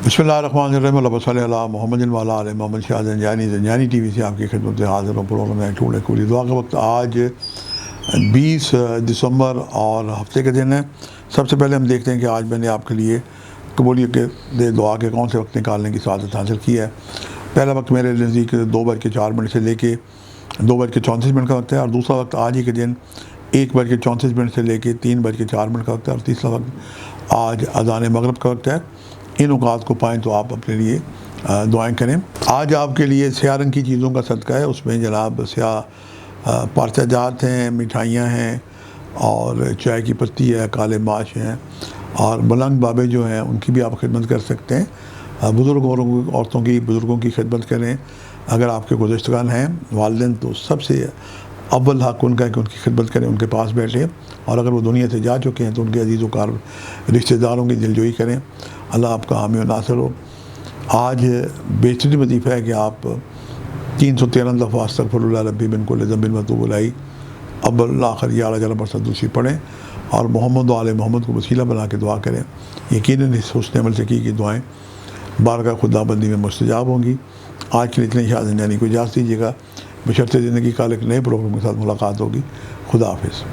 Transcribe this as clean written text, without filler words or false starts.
بسمillahirrahmanirrahim اللہ صلی اللہ محمد علیہ Muhammad Shah زنجانی T V سے آپ کی خدمت میں حاضر ہوں۔ پروگرام ہے ٹوڑے کولی دعا کا وقت۔ آج 20 دسمبر اور ہفتے کے دن ہے۔ سب سے پہلے ہم دیکھتے ہیں کہ آج میں نے آپ کے لیے قبولیت کے دعا کے کون سے وقت نکالنے کی سعادت حاصل کی ہے۔ پہلا وقت میرے نزدیک 2:04 سے لے کے 2:34 کا وقت ہے، اور دوسرا وقت آج ہی کے دن 1:34 سے لے کے 3:04 کا وقت ہے، اور تیسرا وقت آج اذان مغرب کا وقت ہے۔ ان اوقات کو پائیں تو آپ اپنے لیے دعائیں کریں۔ آج آپ کے لیے سیاہ رنگ کی چیزوں کا صدقہ ہے۔ اس میں جناب سیاہ پارچہ جات ہیں، مٹھائیاں ہیں، اور چائے کی پتی ہے، کالے ماش ہیں، اور ملنگ بابے جو ہیں ان کی بھی آپ خدمت کر سکتے ہیں۔ عورتوں کی بزرگوں کی خدمت کریں۔ اگر آپ کے گزشتگان ہیں والدین تو سب سے اول حق ان کا ہے کہ ان کی خدمت کریں، ان کے پاس بیٹھیں، اور اگر وہ دنیا سے جا چکے ہیں تو ان کے عزیز و کار رشتہ داروں کی دلجوئی کریں۔ اللہ آپ کا حامی و ناصر ہو۔ آج بہترین وظیفہ ہے کہ آپ 313 دفعہ استغفر اللہ ربی من کل ذنب واتوب الیہ اول آخر یا جل برسدوسی پڑھیں، اور محمد و آل محمد کو وسیلہ بنا کے دعا کریں۔ یقیناً اس حسن عمل سے کی دعائیں بارگاہ خدا بندی میں مستجاب ہوں گی۔ آج کے لیے اتنے شاہ زنجانی کو اجازت دیجیے گا، بشرط زندگی کا ایک نئے پروگرام کے ساتھ ملاقات ہوگی۔ خدا حافظ۔